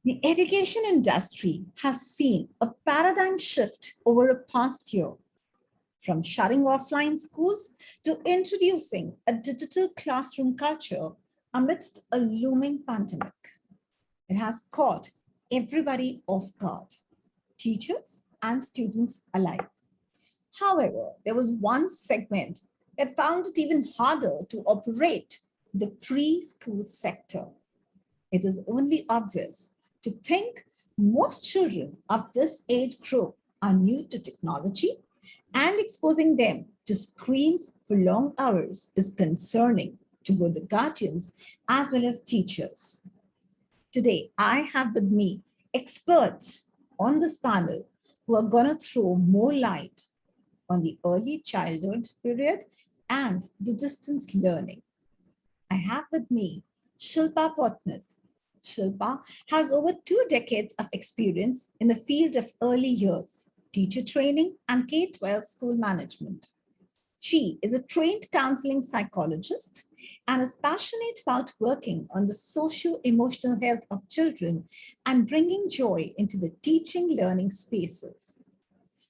The education industry has seen a paradigm shift over a past year, from shutting offline schools to introducing a digital classroom culture amidst a looming pandemic. It has caught everybody off guard, teachers and students alike. However, there was one segment that found it even harder to operate: the preschool sector. It is only obvious to think most children of this age group are new to technology, and exposing them to screens for long hours is concerning to both the guardians as well as teachers. Today, I have with me experts on this panel who are going to throw more light on the early childhood period and the distance learning. I have with me Shilpa Botners. Shilpa has over 2 decades of experience in the field of early years, teacher training, and K-12 school management. She is a trained counseling psychologist and is passionate about working on the socio-emotional health of children and bringing joy into the teaching learning spaces.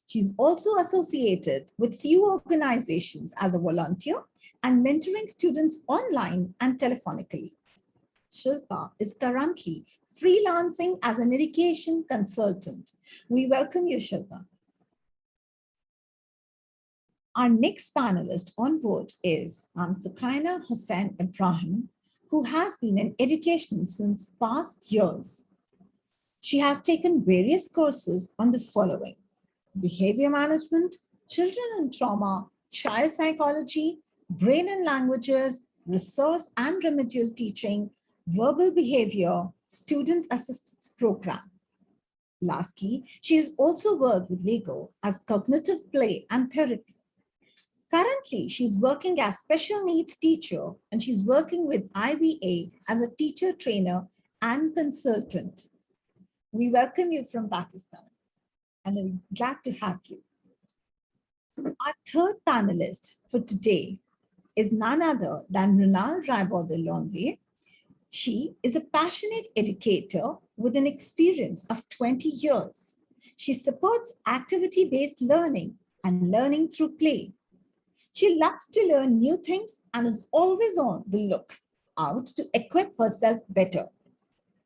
She's also associated with few organizations as a volunteer and mentoring students online and telephonically. Shilpa is currently freelancing as an education consultant. We welcome you, Shilpa. Our next panelist on board is Sukaina Hussain Ebrahim, who has been in education since past years. She has taken various courses on the following: behavior management, children and trauma, child psychology, brain and languages, resource and remedial teaching, verbal behavior, student assistance program. Lastly, she has also worked with Lego as cognitive play and therapy. Currently, she's working as special needs teacher, and she's working with IVA as a teacher trainer and consultant. We welcome you from Pakistan, and I'm glad to have you. Our third panelist for today is none other than Mrunal Raiborde Lanzi. She is a passionate educator with an experience of 20 years. She supports activity-based learning and learning through play. She loves to learn new things and is always on the lookout to equip herself better.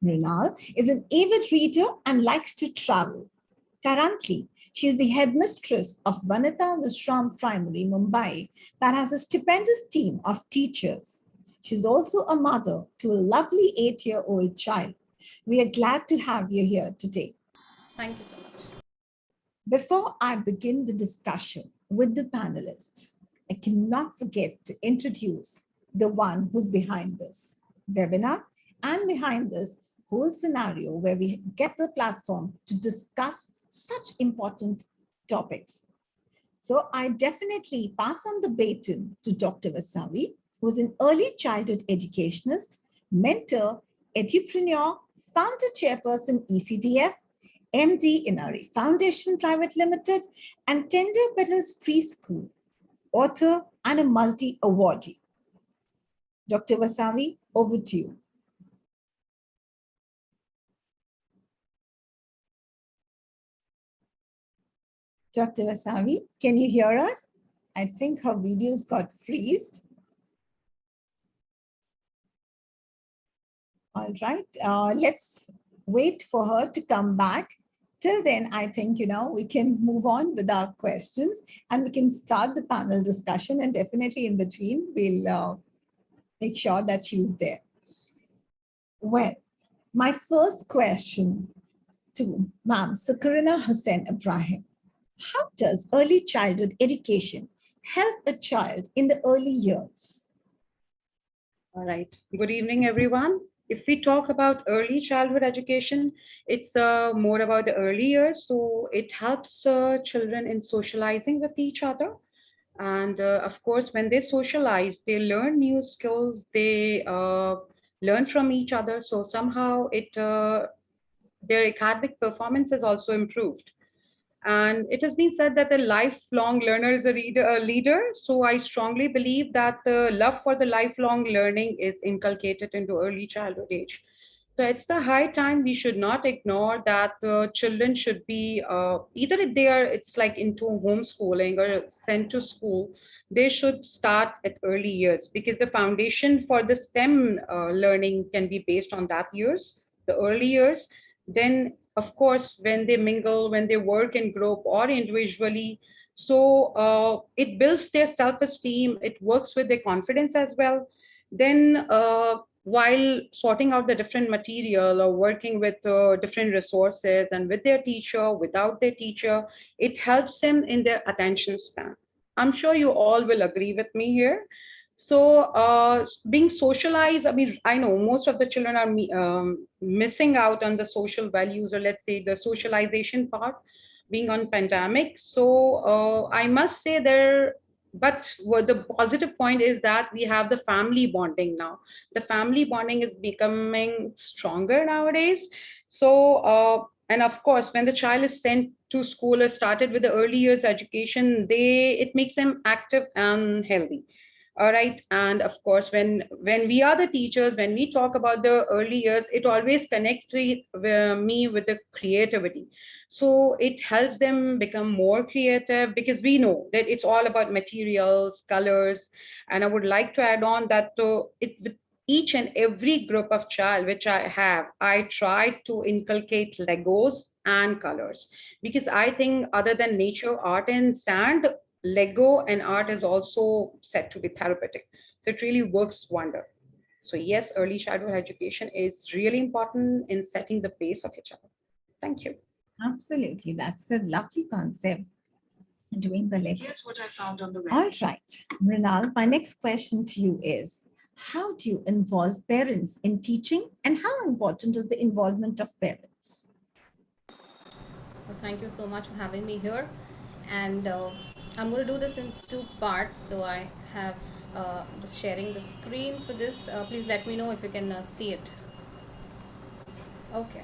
Mrunal is an avid reader and likes to travel. Currently, she is the headmistress of Vanita Vishram Primary, Mumbai, that has a stupendous team of teachers. She's also a mother to a lovely 8-year-old child. We are glad to have you here today. Thank you so much. Before I begin the discussion with the panelists, I cannot forget to introduce the one who's behind this webinar and behind this whole scenario where we get the platform to discuss such important topics. So I definitely pass on the baton to Dr. Vasavi, who is an early childhood educationist, mentor, edupreneur, founder chairperson ECDF, MD in Ari Foundation Private Limited, and Tender Petals Preschool, author and a multi-awardee. Dr. Vasavi, over to you. Dr. Vasavi, can you hear us? I think her videos got freezed. All right, let's wait for her to come back. Till then, I think, we can move on with our questions and we can start the panel discussion, and definitely in between, we'll make sure that she's there. Well, my first question to Ma'am Sukaina Hussain Ebrahim: how does early childhood education help a child in the early years? All right. Good evening, everyone. If we talk about early childhood education, it's more about the early years. So it helps children in socializing with each other. And of course, when they socialize, they learn new skills, they learn from each other. So somehow their academic performance is also improved. And it has been said that the lifelong learner is a leader. So I strongly believe that the love for the lifelong learning is inculcated into early childhood age. So it's the high time we should not ignore that children should be either if they are it's like into homeschooling or sent to school, they should start at early years because the foundation for the STEM learning can be based on that years, the early years. Then of course when they mingle, when they work in group or individually, so it builds their self-esteem. It works with their confidence as well. Then while sorting out the different material or working with different resources and with their teacher, without their teacher, it helps them in their attention span. I'm sure you all will agree with me here. So being socialized, I mean, I know most of the children are missing out on the social values, or let's say the socialization part, being on pandemic. So I must say there, but what the positive point is that we have the family bonding now. The family bonding is becoming stronger nowadays. So and of course when the child is sent to school or started with the early years education, they it makes them active and healthy. All right. And of course when we are the teachers, when we talk about the early years, it always connects me with the creativity. So it helps them become more creative because we know that it's all about materials, colors. And I would like to add on that with each and every group of child which I have, I try to inculcate Legos and colors because I think other than nature, art and sand, Lego and art is also said to be therapeutic. So it really works wonder. So yes, early childhood education is really important in setting the pace of your child. Thank you. Absolutely. That's a lovely concept. Doing the Lego. Here's what I found on the web. All right, Mrunal, my next question to you is, how do you involve parents in teaching, and how important is the involvement of parents? Well, thank you so much for having me here. And I'm going to do this in two parts. So I have just sharing the screen for this. Please let me know if you can see it. Okay.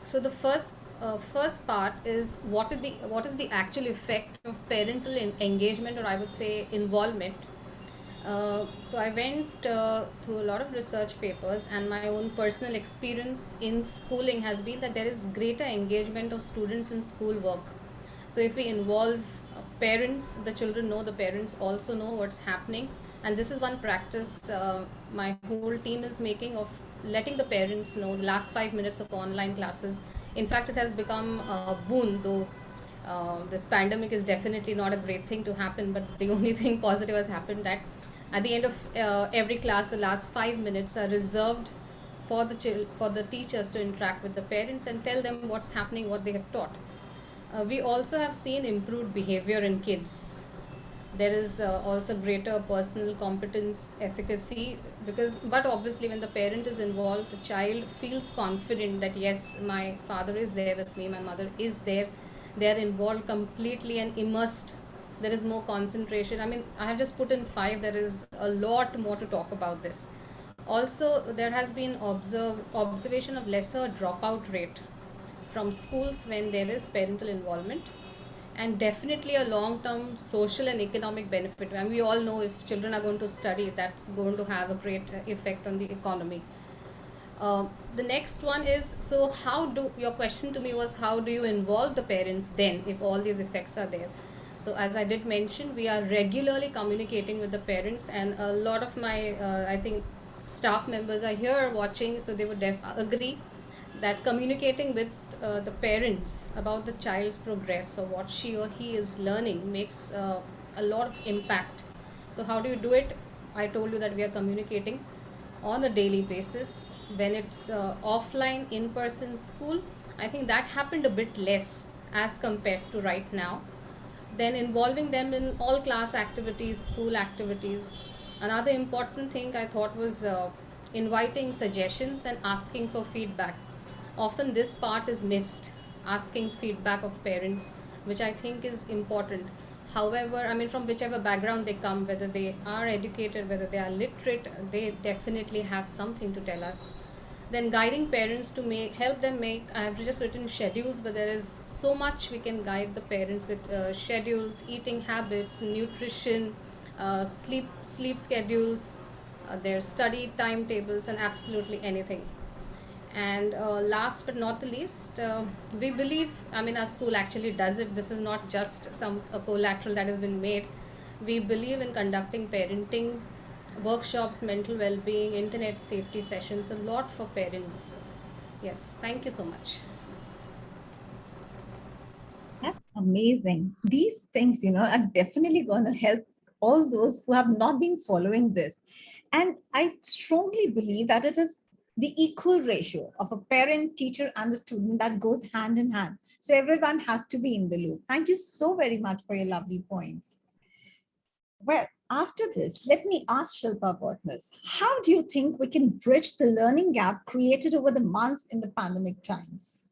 So the first part is what is the actual effect of parental engagement, or I would say involvement. So I went through a lot of research papers, and my own personal experience in schooling has been that there is greater engagement of students in schoolwork. So if we involve parents, the children know, the parents also know what's happening. And this is one practice my whole team is making, of letting the parents know the last 5 minutes of online classes. In fact, it has become a boon, though this pandemic is definitely not a great thing to happen, but the only thing positive has happened that at the end of every class, the last 5 minutes are reserved for the teachers to interact with the parents and tell them what's happening, what they have taught. We also have seen improved behavior in kids. There is also greater personal competence efficacy, but obviously when the parent is involved, the child feels confident that yes, my father is there with me, my mother is there. They are involved completely and immersed. There is more concentration. I mean, I have just put in 5. There is a lot more to talk about this. Also, there has been observation of lesser dropout rate from schools when there is parental involvement, and definitely a long term social and economic benefit. And we all know if children are going to study, that's going to have a great effect on the economy. The next one is, so your question to me was, how do you involve the parents then if all these effects are there? So as I did mention, we are regularly communicating with the parents, and a lot of my I think staff members are here watching, so they would agree that communicating with the parents about the child's progress or what she or he is learning makes a lot of impact. So how do you do it? I told you that we are communicating on a daily basis. When it's offline in-person school, I think that happened a bit less as compared to right now. Then involving them in all class activities, school activities. Another important thing I thought was inviting suggestions and asking for feedback. Often this part is missed, asking feedback of parents, which I think is important. However, I mean, from whichever background they come, whether they are educated, whether they are literate, they definitely have something to tell us. Then guiding parents to help them make, I have just written schedules, but there is so much we can guide the parents with, schedules, eating habits, nutrition, sleep schedules, their study timetables, and absolutely anything. And last but not the least, we believe, I mean, our school actually does it. This is not just some a collateral that has been made. We believe in conducting parenting workshops, mental well-being, internet safety sessions, a lot for parents. Yes, thank you so much. That's amazing. These things, are definitely going to help all those who have not been following this. And I strongly believe that it is the equal ratio of a parent, teacher, and the student that goes hand in hand. So everyone has to be in the loop. Thank you so very much for your lovely points. Well, after this, let me ask Shilpa Botners, how do you think we can bridge the learning gap created over the months in the pandemic times?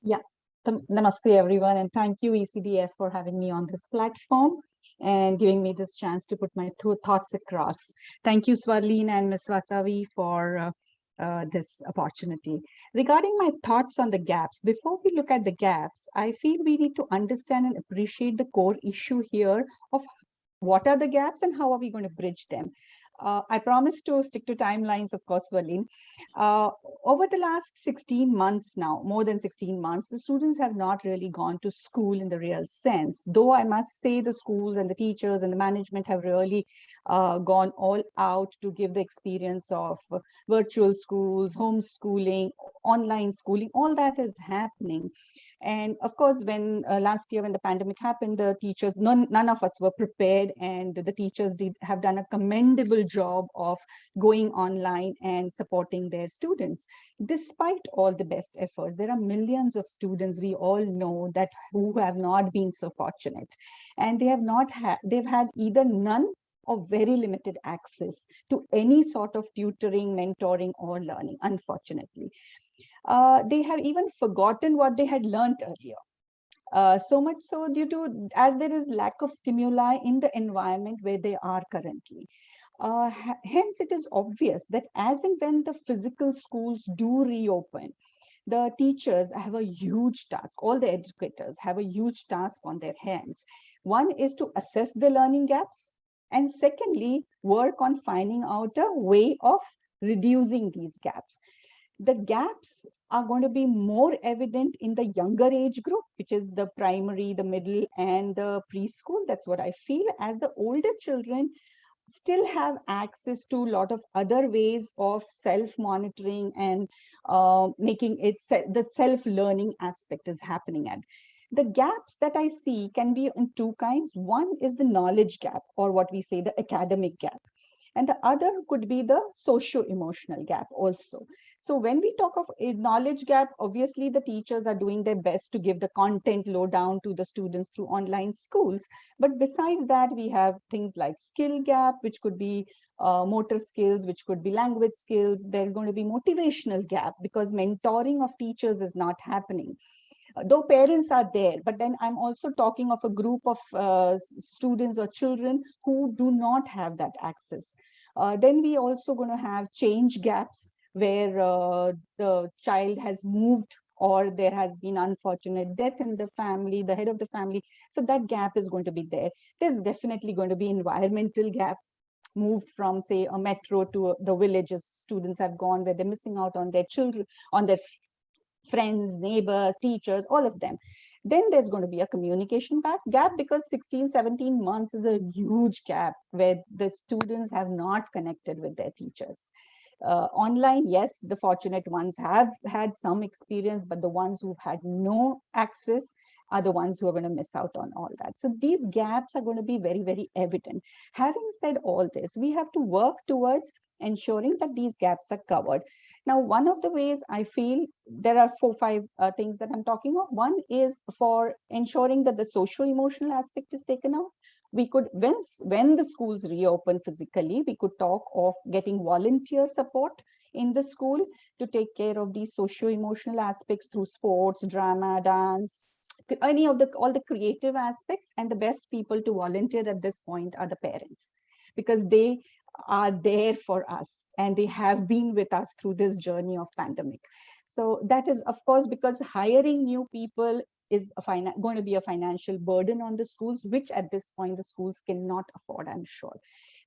Yeah, namaste everyone, and thank you ECDF for having me on this platform and giving me this chance to put my thoughts across. Thank you, Swarleen and Ms. Vasavi, for this opportunity. Regarding my thoughts on the gaps, before we look at the gaps, I feel we need to understand and appreciate the core issue here of what are the gaps and how are we going to bridge them. I promise to stick to timelines, of course, Swarleen. Over the last 16 months now, more than 16 months, the students have not really gone to school in the real sense. Though I must say the schools and the teachers and the management have really gone all out to give the experience of virtual schools, homeschooling, online schooling, all that is happening. And of course, when last year when the pandemic happened, the teachers, none of us were prepared, and the teachers have done a commendable job of going online and supporting their students. Despite all the best efforts, there are millions of students we all know that who have not been so fortunate, and they've had either none or very limited access to any sort of tutoring, mentoring, or learning, unfortunately. They have even forgotten what they had learned earlier. So much so due to, as there is lack of stimuli in the environment where they are currently. Hence, it is obvious that as and when the physical schools do reopen, the teachers have a huge task, all the educators have a huge task on their hands. One is to assess the learning gaps, and secondly, work on finding out a way of reducing these gaps. The gaps are going to be more evident in the younger age group, which is the primary, the middle, and the preschool. That's what I feel. As the older children still have access to a lot of other ways of self-monitoring and making it, the self-learning aspect is happening at. The gaps that I see can be in two kinds. One is the knowledge gap, or what we say, the academic gap. And the other could be the socio-emotional gap also. So when we talk of a knowledge gap, obviously the teachers are doing their best to give the content lowdown to the students through online schools. But besides that, we have things like skill gap, which could be motor skills, which could be language skills. There's going to be motivational gap because mentoring of teachers is not happening. Though parents are there, but then I'm also talking of a group of students or children who do not have that access. Then we also going to have change gaps where the child has moved or there has been unfortunate death in the family, the head of the family. So that gap is going to be there. There's definitely going to be environmental gap, moved from, say, a metro to the villages students have gone, where they're missing out on their children, on their friends, neighbors, teachers, all of them. Then there's going to be a communication gap because 16, 17 months is a huge gap where the students have not connected with their teachers. Online, yes, the fortunate ones have had some experience, but the ones who've had no access are the ones who are going to miss out on all that. So these gaps are going to be very, very evident. Having said all this, we have to work towards ensuring that these gaps are covered. Now, one of the ways I feel there are 4-5 things that I'm talking of. One is for ensuring that the social-emotional aspect is taken out. We could, when the schools reopen physically, we could talk of getting volunteer support in the school to take care of these socio-emotional aspects through sports, drama, dance, any of all the creative aspects. And the best people to volunteer at this point are the parents, because they are there for us, and they have been with us through this journey of pandemic. So that is, of course, because hiring new people is going to be a financial burden on the schools, which at this point the schools cannot afford, I'm sure.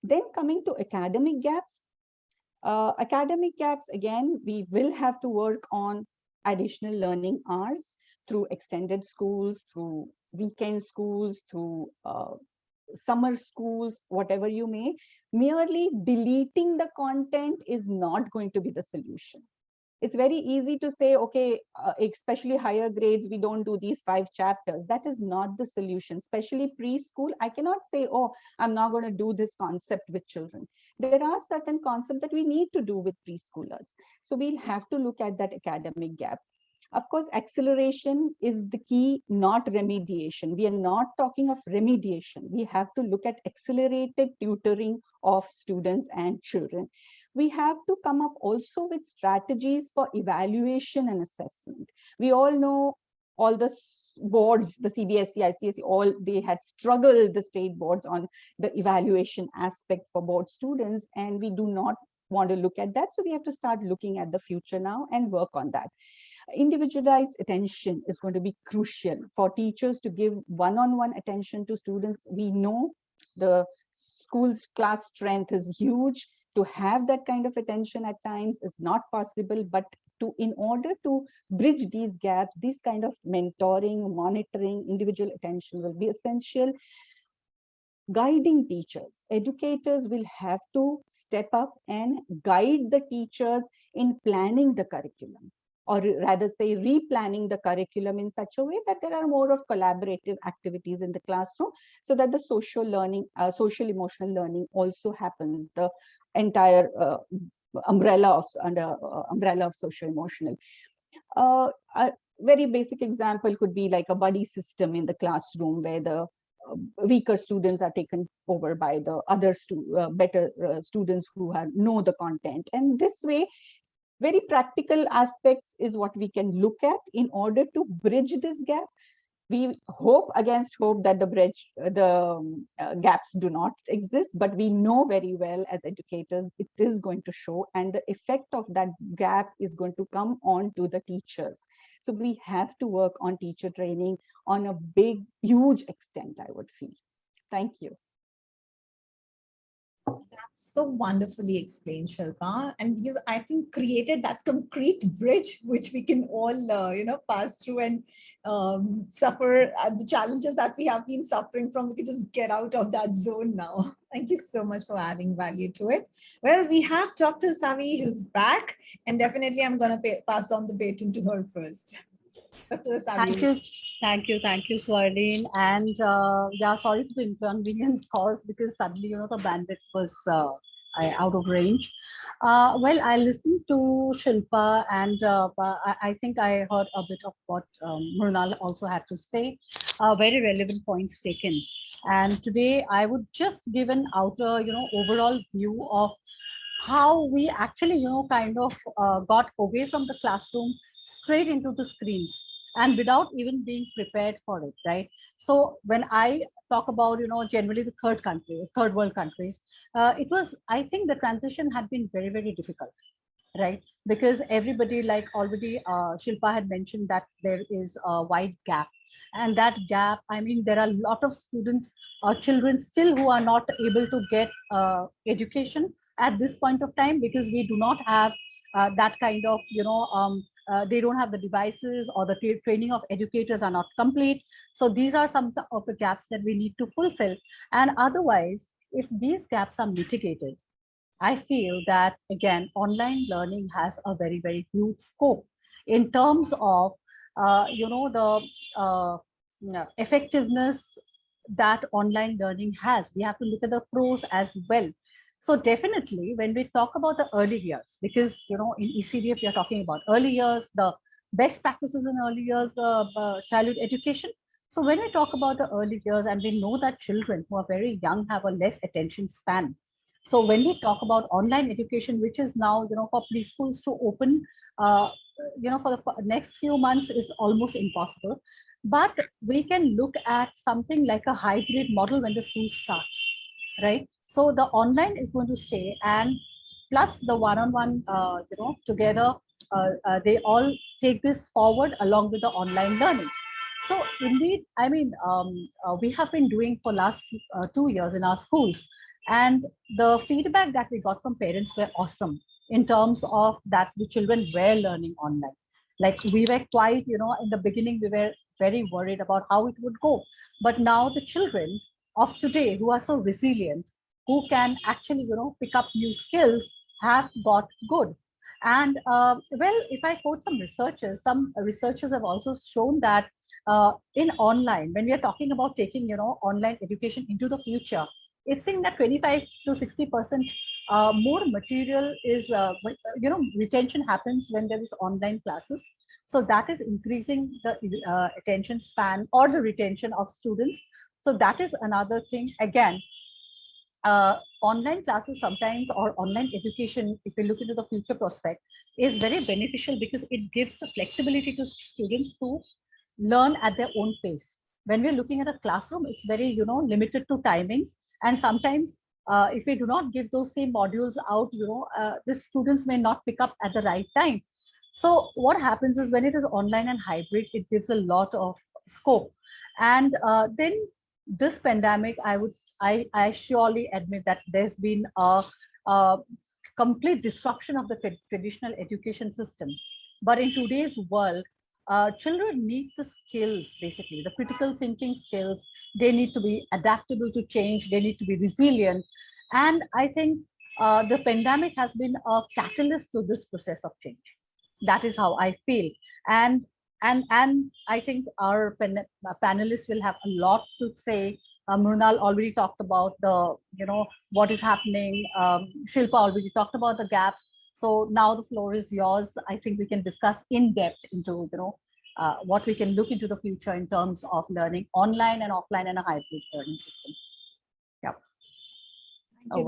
Then coming to academic gaps, again, we will have to work on additional learning hours through extended schools, through weekend schools, through summer schools, whatever you may. Merely deleting the content is not going to be the solution. It's very easy to say, okay, especially higher grades, we don't do these 5 chapters. That is not the solution, especially preschool. I cannot say, oh, I'm not going to do this concept with children. There are certain concepts that we need to do with preschoolers. So we'll have to look at that academic gap. Of course, acceleration is the key, not remediation. We are not talking of remediation. We have to look at accelerated tutoring of students and children. We have to come up also with strategies for evaluation and assessment. We all know all the boards, the CBSE, ICSE, all they had struggled, the state boards, on the evaluation aspect for board students, and we do not want to look at that. So we have to start looking at the future now and work on that. Individualized attention is going to be crucial for teachers to give one-on-one attention to students. We know the school's class strength is huge. To have that kind of attention at times is not possible, but in order to bridge these gaps, this kind of mentoring, monitoring, individual attention will be essential. Guiding teachers, educators will have to step up and guide the teachers in planning the curriculum, or rather say replanning the curriculum in such a way that there are more of collaborative activities in the classroom, so that the social learning, social emotional learning also happens, the entire umbrella of social emotional. A very basic example could be like a buddy system in the classroom, where the weaker students are taken over by the other better students who know the content. And this way, very practical aspects is what we can look at in order to bridge this gap. We hope against hope that the gaps do not exist, but we know very well as educators it is going to show, and the effect of that gap is going to come on to the teachers. So we have to work on teacher training on a huge extent, I would feel. Thank you. That's so wonderfully explained, Shilpa. And you, I think, created that concrete bridge which we can all, pass through and suffer the challenges that we have been suffering from. We can just get out of that zone now. Thank you so much for adding value to it. Well, we have Dr. Savi who's back, and definitely I'm going to pass on the baton to her first. Dr. Savi. Thank you, Swarleen. And yeah, sorry for the inconvenience caused, because suddenly, the bandwidth was out of range. Well, I listened to Shilpa, and I think I heard a bit of what Mrunal also had to say. Very relevant points taken. And today I would just give an outer, overall view of how we actually, kind of got away from the classroom straight into the screens, and without even being prepared for it, right? So when I talk about, generally the third world countries, it was, I think the transition had been very, very difficult, right? Because everybody, like already Shilpa had mentioned, that there is a wide gap. And that gap, I mean, there are a lot of students or children still who are not able to get education at this point of time, because we do not have that kind of, they don't have the devices, or the training of educators are not complete. So these are some of the gaps that we need to fulfill. And otherwise, if these gaps are mitigated, I feel that, again, online learning has a very, very huge scope in terms of, the effectiveness that online learning has. We have to look at the pros as well. So definitely, when we talk about the early years, because, in ECDF, we are talking about early years, the best practices in early years, childhood education. So when we talk about the early years, and we know that children who are very young have a less attention span. So when we talk about online education, which is now, for preschools to open, for the next few months is almost impossible. But we can look at something like a hybrid model when the school starts, right? So the online is going to stay, and plus the one-on-one, together, they all take this forward along with the online learning. So indeed, I mean, we have been doing for last 2 years in our schools, and the feedback that we got from parents were awesome in terms of that the children were learning online. Like we were quite, in the beginning, we were very worried about how it would go. But now the children of today who are so resilient, who can actually, pick up new skills, have got good. And well, if I quote some researchers have also shown that in online, when we are talking about taking, online education into the future, it's saying that 25 to 60% more material is, retention happens when there is online classes. So that is increasing the attention span or the retention of students. So that is another thing. Again, online classes sometimes, or online education, if you look into the future prospect, is very beneficial because it gives the flexibility to students to learn at their own pace. When we're looking at a classroom, it's very, limited to timings. And sometimes if we do not give those same modules out, the students may not pick up at the right time. So what happens is when it is online and hybrid, it gives a lot of scope. And then this pandemic, I surely admit that there's been a complete disruption of the traditional education system. But in today's world, children need the skills, basically, the critical thinking skills. They need to be adaptable to change. They need to be resilient. And I think the pandemic has been a catalyst to this process of change. That is how I feel. And I think our panelists will have a lot to say. Mrunal already talked about the, what is happening. Shilpa already talked about the gaps. So now the floor is yours. I think we can discuss in depth into, what we can look into the future in terms of learning online and offline and a hybrid learning system. Yeah.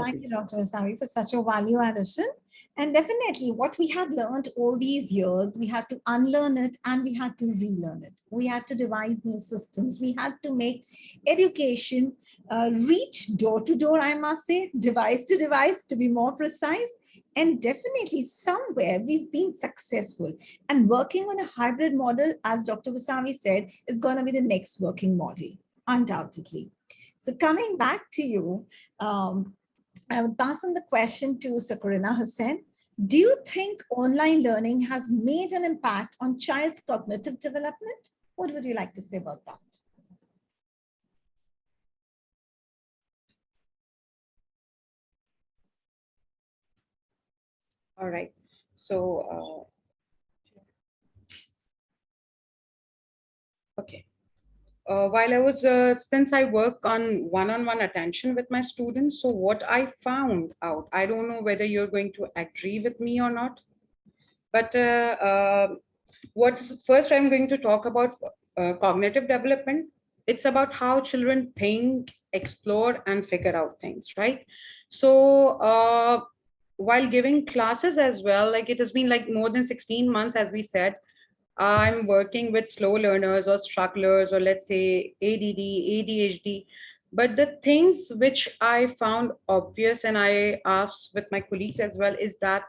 Thank you, Dr. Asami, for such a value addition. And definitely what we had learned all these years, we had to unlearn it and we had to relearn it. We had to devise new systems. We had to make education reach door to door, I must say, device to device, to be more precise. And definitely somewhere we've been successful. And working on a hybrid model, as Dr. Asami said, is going to be the next working model, undoubtedly. So coming back to you, I would pass on the question to Sukaina Hussain. Do you think online learning has made an impact on child's cognitive development? What would you like to say about that? All right. So, okay. While I was, since I work on one-on-one attention with my students, so what I found out, I don't know whether you're going to agree with me or not, but first I'm going to talk about cognitive development. It's about how children think, explore, and figure out things, right? So while giving classes as well, like it has been like more than 16 months, as we said, I'm working with slow learners or strugglers, or let's say ADD, ADHD. But the things which I found obvious, and I asked with my colleagues as well, is that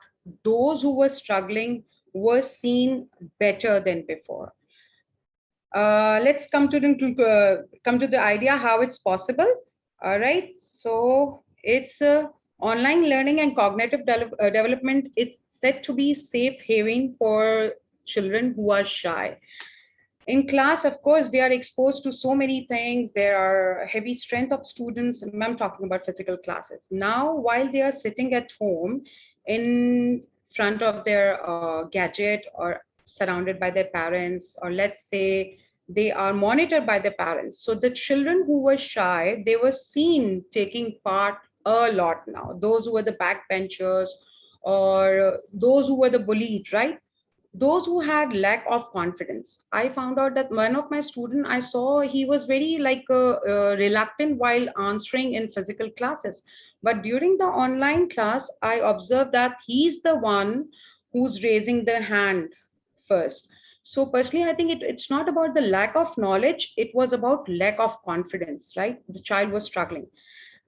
those who were struggling were seen better than before. Let's come to the idea how it's possible. All right. So it's online learning and cognitive development. It's said to be safe haven for children who are shy. In class, of course, they are exposed to so many things. There are heavy strength of students. I'm talking about physical classes. Now, while they are sitting at home in front of their gadget or surrounded by their parents, or let's say they are monitored by their parents. So the children who were shy, they were seen taking part a lot now. Those who were the backbenchers or those who were the bullied, right? Those who had lack of confidence. I found out that one of my student, I saw he was very reluctant while answering in physical classes. But during the online class, I observed that he's the one who's raising the hand first. So personally, I think it's not about the lack of knowledge. It was about lack of confidence, right? The child was struggling.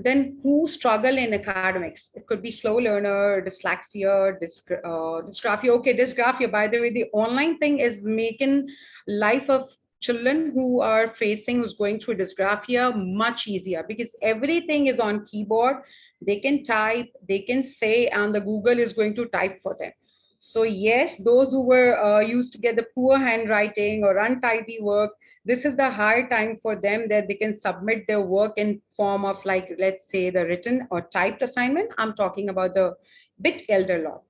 then who struggle in academics. It could be slow learner, dyslexia, dysgraphia. Okay, dysgraphia, by the way, the online thing is making life of children who are facing, who's going through dysgraphia much easier, because everything is on keyboard. They can type, they can say, and the Google is going to type for them. So yes, those who were used to get the poor handwriting or untidy work, this is the hard time for them, that they can submit their work in form of, like, let's say, the written or typed assignment. I'm talking about the bit elder lot.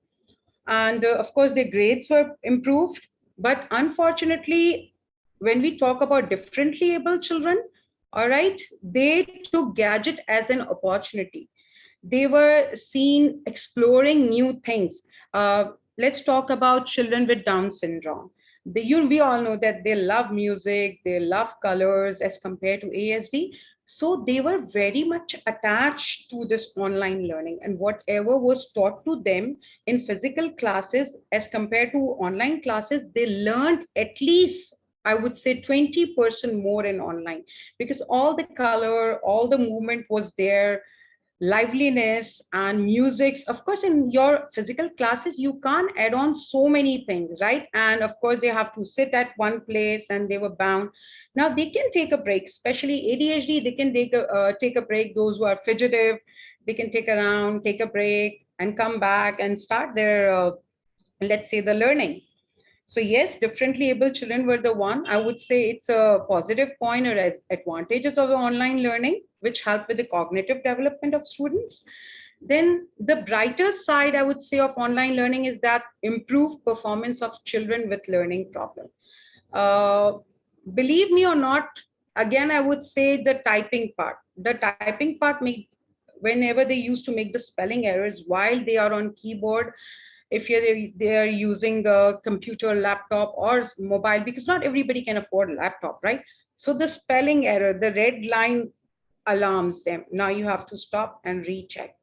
And of course, their grades were improved. But unfortunately, when we talk about differently able children, all right, they took gadget as an opportunity. They were seen exploring new things. Let's talk about children with Down syndrome. We all know that they love music, they love colors as compared to ASD. So they were very much attached to this online learning, and whatever was taught to them in physical classes as compared to online classes, they learned at least, I would say, 20% more in online, because all the color, all the movement was there, liveliness and music. Of course, in your physical classes, you can't add on so many things, right? And of course, they have to sit at one place and they were bound. Now they can take a break, especially ADHD, they can take a break. Those who are fidgetive, they can take a break and come back and start their, let's say, the learning. So yes, differently able children were the one. I would say it's a positive point or as advantages of the online learning, which help with the cognitive development of students. Then the brighter side, I would say, of online learning is that improved performance of children with learning problems. Believe me or not, again, I would say the typing part. The typing part, whenever they used to make the spelling errors while they are on keyboard, if they're using a computer, laptop, or mobile, because not everybody can afford a laptop, right? So the spelling error, the red line alarms them. Now you have to stop and recheck.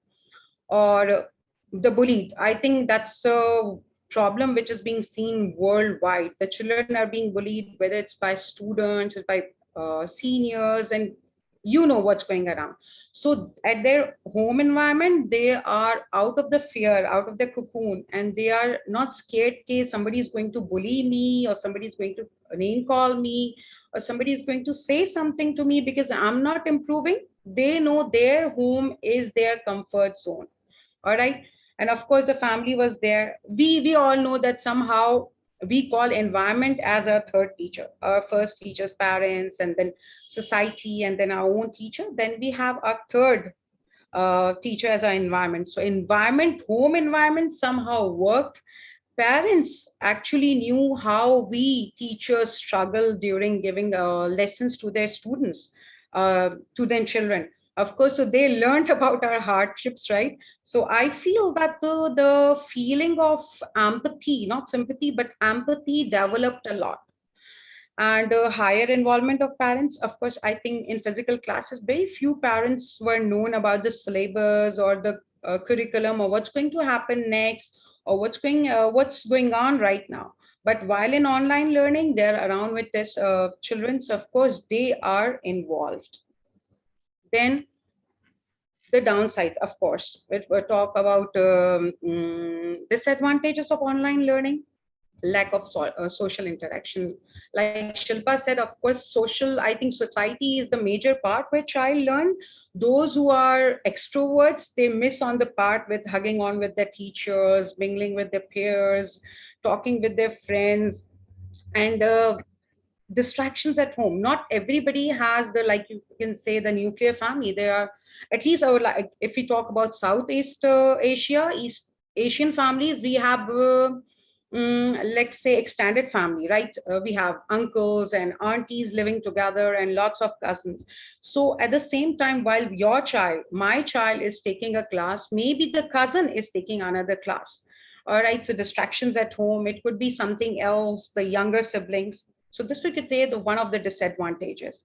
Or the bullied, I think that's a problem which is being seen worldwide. The children are being bullied, whether it's by students, by seniors, and you know what's going around. So at their home environment, they are out of the fear, out of the cocoon, and they are not scared that somebody is going to bully me, or somebody is going to name call me, or somebody is going to say something to me because I'm not improving. They know their home is their comfort zone. All right. And of course, the family was there. We all know that somehow we call environment as our third teacher. Our first teacher's parents, and then society, and then our own teacher. Then we have our third teacher as our environment. So environment, home environment somehow worked. Parents actually knew how we teachers struggle during giving lessons to their students, to their children. Of course, so they learned about our hardships, right? So I feel that the feeling of empathy, not sympathy, but empathy developed a lot. And higher involvement of parents. Of course, I think in physical classes, very few parents were known about the syllabus or the curriculum, or what's going to happen next, or what's going on right now. But while in online learning, they're around with this children. So of course, they are involved. Then the downside, of course, if we talk about disadvantages of online learning, lack of social interaction. Like Shilpa said, of course, I think society is the major part where child learn. Those who are extroverts, they miss on the part with hugging on with their teachers, mingling with their peers, talking with their friends, and distractions at home. Not everybody has the, like you can say, the nuclear family. There are, at least our, like, if we talk about Southeast Asia, East Asian families, we have let's say extended family, right? We have uncles and aunties living together and lots of cousins. So at the same time, while my child is taking a class, maybe the cousin is taking another class. All right, so distractions at home, it could be something else, the younger siblings. So this we could say one of the disadvantages.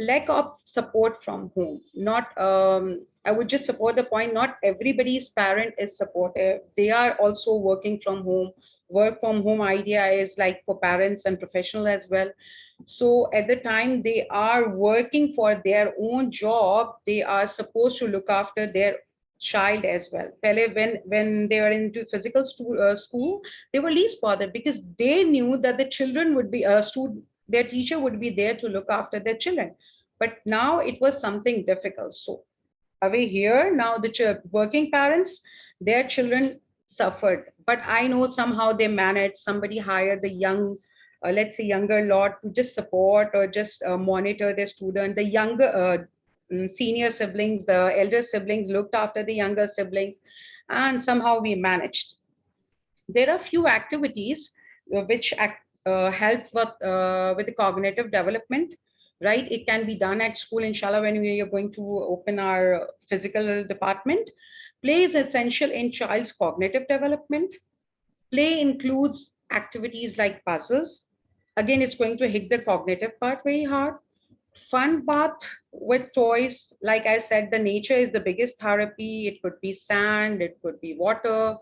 Lack of support from home. Not, I would just support the point, not everybody's parent is supportive. They are also working from home. Work from home idea is like for parents and professional as well. So at the time they are working for their own job, they are supposed to look after their child as well. When they were into physical school, they were least bothered because they knew that the children would be a student, their teacher would be there to look after their children. But now it was something difficult. So away here, now the working parents, their children suffered. But I know somehow they managed. Somebody hired the young, let's say younger lot to just support or just monitor their student. The younger senior siblings, the elder siblings looked after the younger siblings, and somehow we managed. There are few activities which help with the cognitive development, right? It can be done at school, inshallah, when we are going to open our physical department. Play is essential in child's cognitive development. Play includes activities like puzzles. Again, it's going to hit the cognitive part very hard. Fun bath with toys. Like I said, the nature is the biggest therapy. It could be sand, it could be water,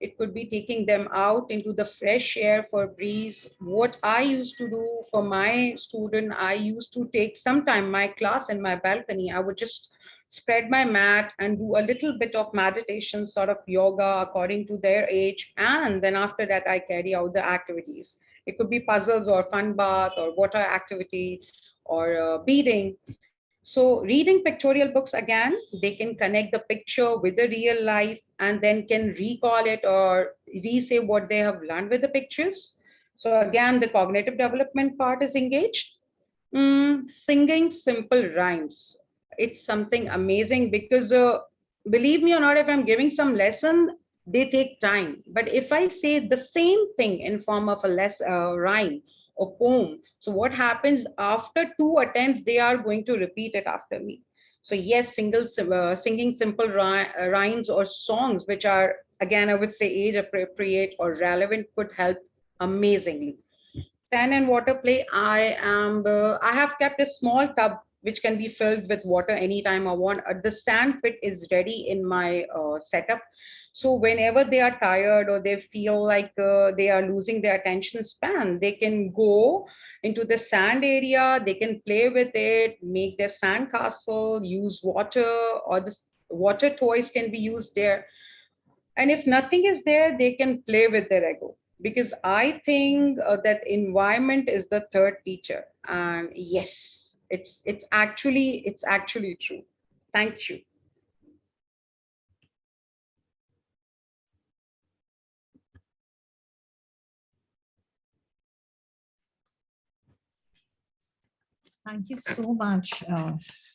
it could be taking them out into the fresh air for breeze. What I used to do for my student, I used to take sometime my class in my balcony. I would just spread my mat and do a little bit of meditation, sort of yoga according to their age. And then after that, I carry out the activities. It could be puzzles or fun bath or water activity or beading. So reading pictorial books, again, they can connect the picture with the real life and then can recall it or re-say what they have learned with the pictures. So again, the cognitive development part is engaged. Singing simple rhymes. It's something amazing because believe me or not, if I'm giving some lesson, they take time. But if I say the same thing in form of a rhyme or poem, so what happens after 2 attempts, they are going to repeat it after me. So yes, singing simple rhymes or songs, which are, again, I would say age appropriate or relevant, could help amazingly. Sand and water play. I have kept a small tub which can be filled with water anytime I want. The sand pit is ready in my setup. So whenever they are tired or they feel like they are losing their attention span, they can go into the sand area, they can play with it, make their sand castle, use water, or the water toys can be used there. And if nothing is there, they can play with their ego, because I think that environment is the third teacher. And yes, it's actually true. Thank you. Thank you so much,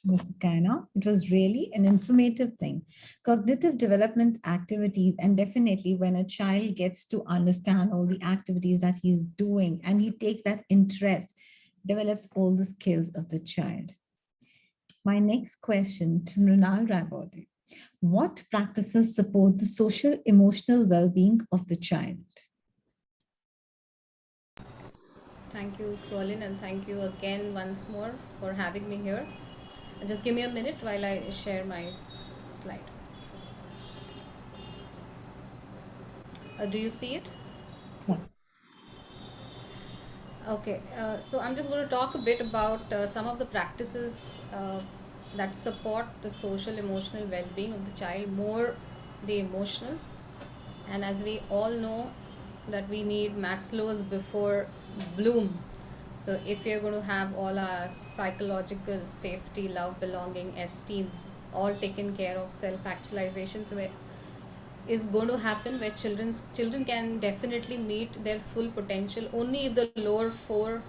Ms. Sukaina. It was really an informative thing. Cognitive development activities, and definitely when a child gets to understand all the activities that he's doing and he takes that interest, develops all the skills of the child. My next question to Mrunal Raiborde. What practices support the social emotional well-being of the child? Thank you, Swarleen, and thank you again once more for having me here. Just give me a minute while I share my slide. Do you see it? Yeah. Okay, so I'm just going to talk a bit about some of the practices that support the social emotional well-being of the child, more the emotional. And as we all know that we need Maslow's before Bloom. So if you're going to have all our psychological safety, love, belonging, esteem, all taken care of, self-actualization, so is going to happen where children can definitely meet their full potential only if the lower four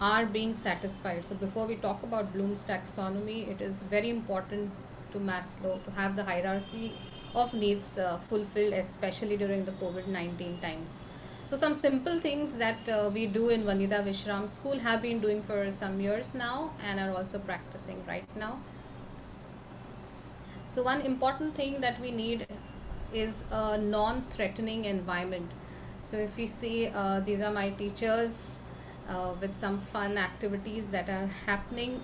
are being satisfied. So before we talk about Bloom's taxonomy, it is very important to Maslow to have the hierarchy of needs fulfilled, especially during the COVID-19 times. So some simple things that we do in Vanida Vishram School have been doing for some years now and are also practicing right now. So one important thing that we need is a non-threatening environment. So if we see these are my teachers with some fun activities that are happening.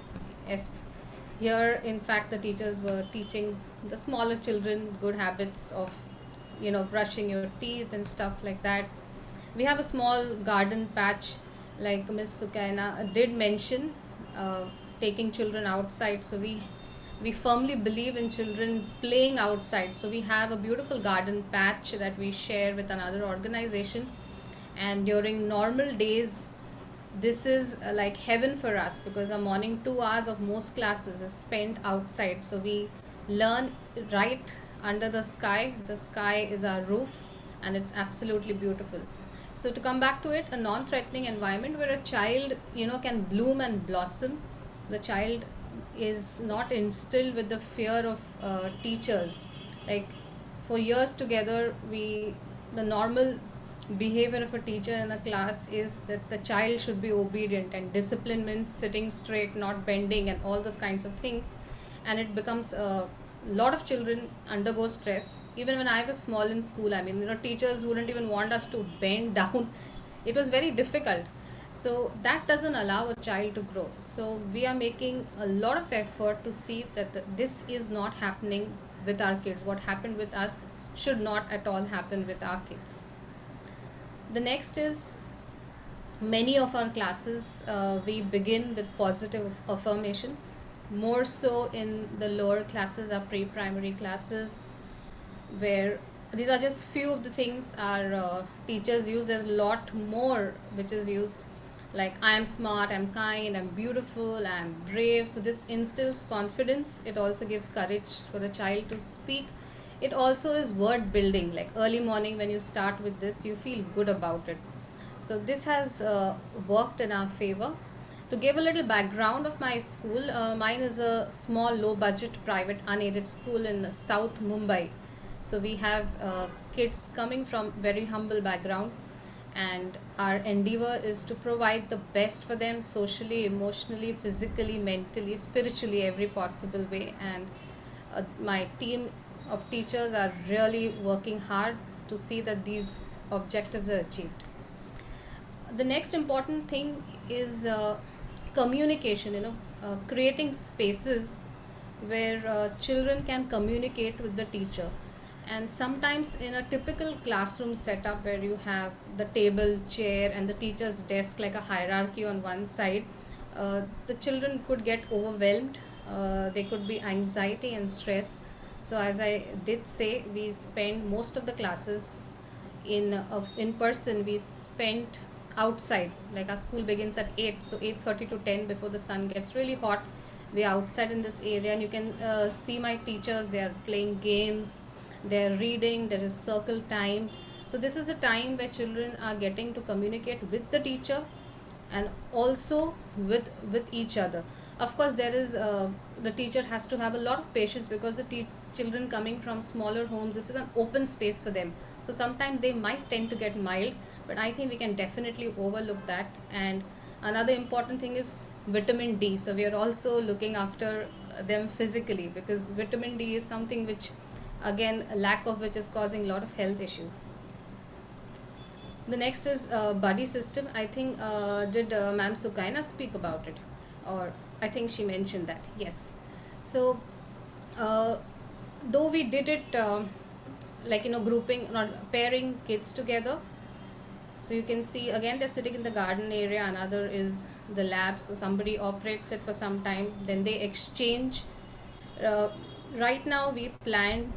Here, in fact, the teachers were teaching the smaller children good habits of, brushing your teeth and stuff like that. We have a small garden patch like Miss Sukaina did mention, taking children outside. So we firmly believe in children playing outside. So we have a beautiful garden patch that we share with another organization, and during normal days this is like heaven for us, because our morning 2 hours of most classes is spent outside. So we learn right under the sky. The sky is our roof, and it's absolutely beautiful. So to come back to it, a non-threatening environment where a child, can bloom and blossom. The child is not instilled with the fear of teachers. Like for years together, the normal behavior of a teacher in a class is that the child should be obedient, and discipline means sitting straight, not bending, and all those kinds of things. And it becomes a lot of children undergo stress. Even when I was small in school, I mean, teachers wouldn't even want us to bend down. It was very difficult. So that doesn't allow a child to grow. So we are making a lot of effort to see that this is not happening with our kids. What happened with us should not at all happen with our kids. The next is, many of our classes, we begin with positive affirmations. More so in the lower classes, our pre-primary classes, where these are just few of the things our teachers use. There's a lot more which is used, like I am smart, I'm kind, I'm beautiful, I'm brave. So this instills confidence. It also gives courage for the child to speak. It also is word building, like early morning when you start with this, you feel good about it. So this has worked in our favor. To give a little background of my school, mine is a small low budget private unaided school in South Mumbai. So we have kids coming from very humble background, and our endeavor is to provide the best for them socially, emotionally, physically, mentally, spiritually, every possible way. And my team of teachers are really working hard to see that these objectives are achieved. The next important thing is communication, creating spaces where children can communicate with the teacher. And sometimes in a typical classroom setup where you have the table, chair, and the teacher's desk like a hierarchy on one side, the children could get overwhelmed. There could be anxiety and stress. So as I did say, we spend most of the classes in person. We spent outside, like our school begins at 8, so 8:30 to 10, before the sun gets really hot, we are outside in this area. And you can see my teachers, they are playing games, they are reading, there is circle time. So this is the time where children are getting to communicate with the teacher and also with each other. Of course, there is the teacher has to have a lot of patience, because the children coming from smaller homes, this is an open space for them. So sometimes they might tend to get mild, but I think we can definitely overlook that. And another important thing is vitamin D. So we are also looking after them physically, because vitamin D is something which, again, a lack of which is causing a lot of health issues. The next is buddy system. I think did Ma'am Sukaina speak about it, or I think she mentioned that. Yes. So though we did it like grouping, not pairing kids together. So you can see again they're sitting in the garden area. Another is the lab. So somebody operates it for some time, then they exchange. Right now we planned.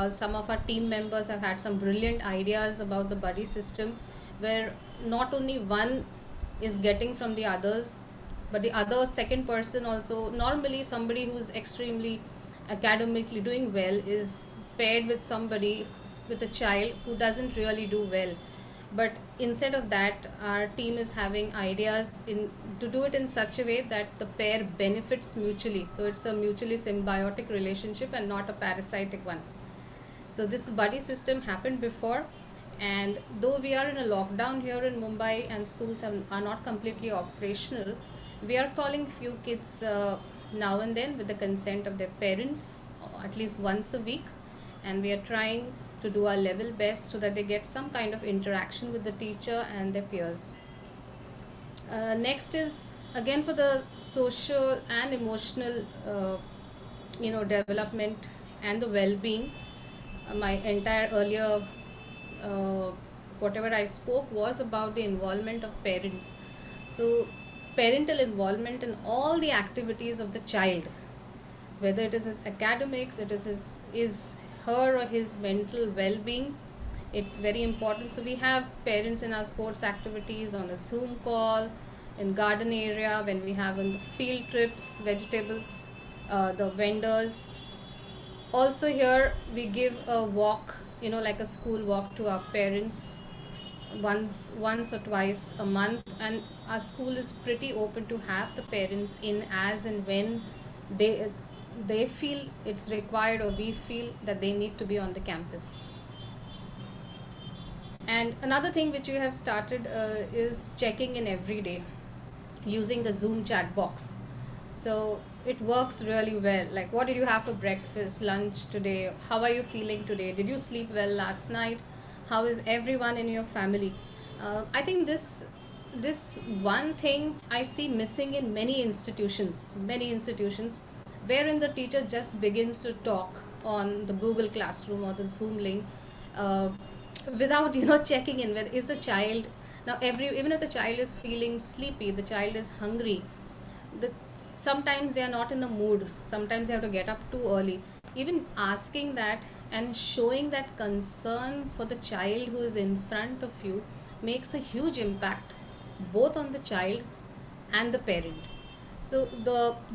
Some of our team members have had some brilliant ideas about the buddy system, where not only one is getting from the others, but the other second person also. Normally somebody who's extremely academically doing well is paired with somebody, with a child who doesn't really do well. But instead of that, our team is having ideas to do it in such a way that the pair benefits mutually. So it's a mutually symbiotic relationship and not a parasitic one. So this buddy system happened before, and though we are in a lockdown here in Mumbai and schools are not completely operational, we are calling few kids now and then with the consent of their parents, at least once a week, and we are trying to do our level best so that they get some kind of interaction with the teacher and their peers. Next is again for the social and emotional development and the well-being. My entire earlier whatever I spoke was about the involvement of parents. So parental involvement in all the activities of the child, whether it is his academics, it is her or his mental well-being, it's very important. So we have parents in our sports activities, on a Zoom call, in garden area, when we have on the field trips, vegetables, the vendors. Also here we give a walk, like a school walk to our parents once or twice a month, and our school is pretty open to have the parents in as and when they they feel it's required, or we feel that they need to be on the campus. And another thing which we have started is checking in every day using the Zoom chat box. So it works really well. Like, what did you have for breakfast, lunch today? How are you feeling today? Did you sleep well last night? How is everyone in your family? I think this one thing I see missing in many institutions, wherein the teacher just begins to talk on the Google Classroom or the Zoom link, uh, without checking in with, is the child now, every even if the child is feeling sleepy, the child is hungry, the sometimes they are not in a mood, sometimes they have to get up too early. Even asking that and showing that concern for the child who is in front of you makes a huge impact, both on the child and the parent. So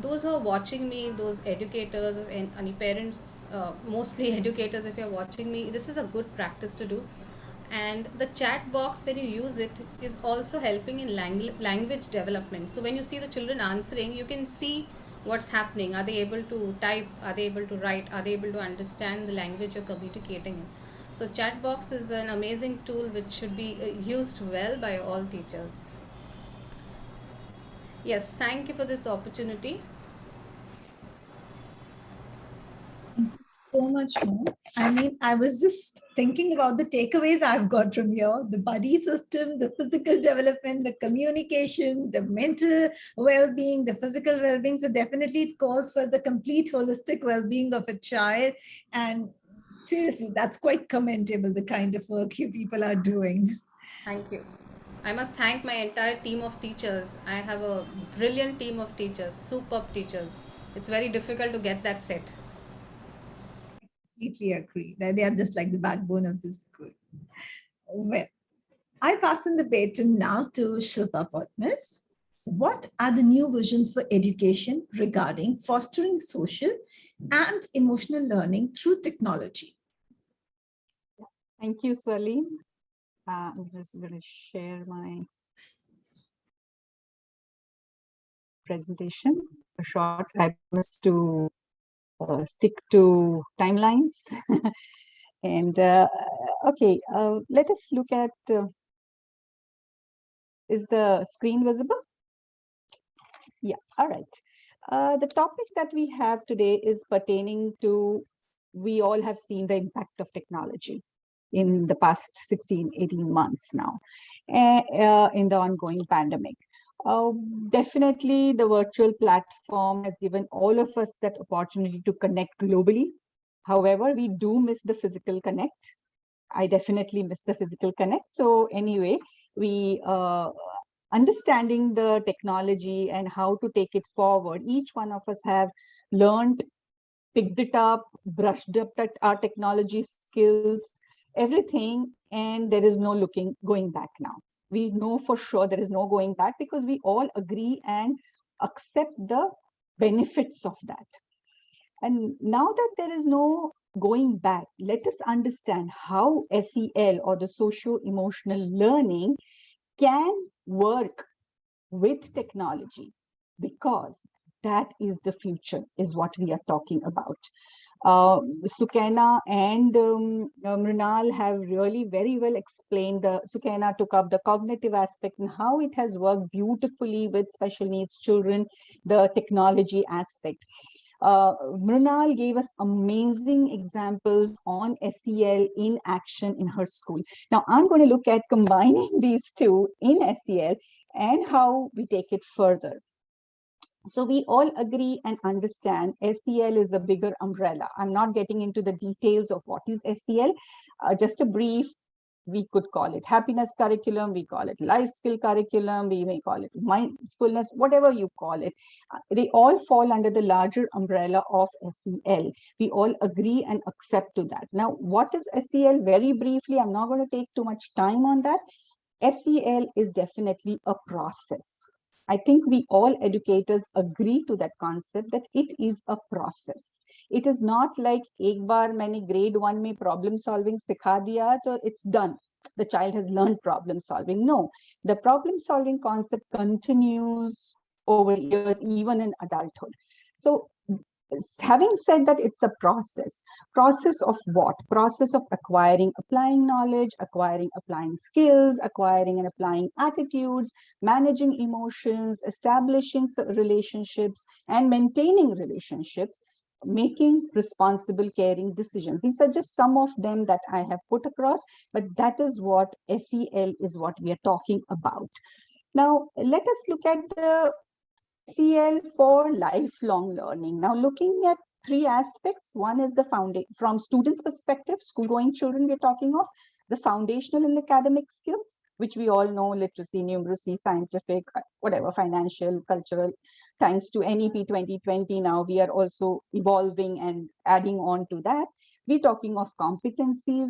those who are watching me, those educators and any parents, mostly educators, if you're watching me, this is a good practice to do. And the chat box, when you use it, is also helping in language development. So when you see the children answering, you can see what's happening. Are they able to type? Are they able to write? Are they able to understand the language you're communicating in? So chat box is an amazing tool which should be used well by all teachers. Yes, thank you for this opportunity. Thank you so much, Mo. I mean, I was just thinking about the takeaways I've got from here: the buddy system, the physical development, the communication, the mental well-being, the physical well-being. So definitely it calls for the complete holistic well-being of a child. And seriously, that's quite commendable, the kind of work you people are doing. Thank you. I must thank my entire team of teachers. I have a brilliant team of teachers, superb teachers. It's very difficult to get that set. Completely agree that they are just like the backbone of this school. Well, I pass on the baton now to Shilpa Botners. What are the new visions for education regarding fostering social and emotional learning through technology? Thank you, Swarleen. I'm just going to share my presentation. A short, I promise to stick to timelines. And okay, let us look at, is the screen visible? Yeah, all right. The topic that we have today is pertaining to, we all have seen the impact of technology in the past 16, 18 months now, in the ongoing pandemic. Definitely the virtual platform has given all of us that opportunity to connect globally. However, we do miss the physical connect. I definitely miss the physical connect. So anyway, we understanding the technology and how to take it forward, each one of us have learned, picked it up, brushed up our technology skills, everything, and there is no going back now. We know for sure there is no going back, because we all agree and accept the benefits of that. And now that there is no going back, let us understand how SEL, or the socio-emotional learning, can work with technology, because that is the future, is what we are talking about. Sukaina and Mrunal have really very well explained. Sukaina took up the cognitive aspect and how it has worked beautifully with special needs children, the technology aspect. Mrunal gave us amazing examples on SEL in action in her school. Now I'm going to look at combining these two in SEL and how we take it further. So we all agree and understand SEL is the bigger umbrella. I'm not getting into the details of what is SEL, just a brief. We could call it happiness curriculum, we call it life skill curriculum, we may call it mindfulness, whatever you call it. They all fall under the larger umbrella of SEL. We all agree and accept to that. Now, what is SEL? Very briefly, I'm not going to take too much time on that. SEL is definitely a process. I think we all educators agree to that concept that it is a process. It is not like एक बार मैंने grade 1 में problem solving सिखा दिया तो it's done. The child has learned problem solving. No, the problem solving concept continues over years, even in adulthood. So having said that, it's a process. Process of what? Process of acquiring, applying knowledge, acquiring, applying skills, acquiring and applying attitudes, managing emotions, establishing relationships, and maintaining relationships, making responsible, caring decisions. These are just some of them that I have put across, but that is what SEL is, what we are talking about. Now, let us look at the SEL for lifelong learning. Now, looking at three aspects. One is the foundation from students' perspective, school-going children we're talking of, the foundational and academic skills, which we all know, literacy, numeracy, scientific, whatever, financial, cultural. Thanks to NEP 2020, now we are also evolving and adding on to that. We're talking of competencies,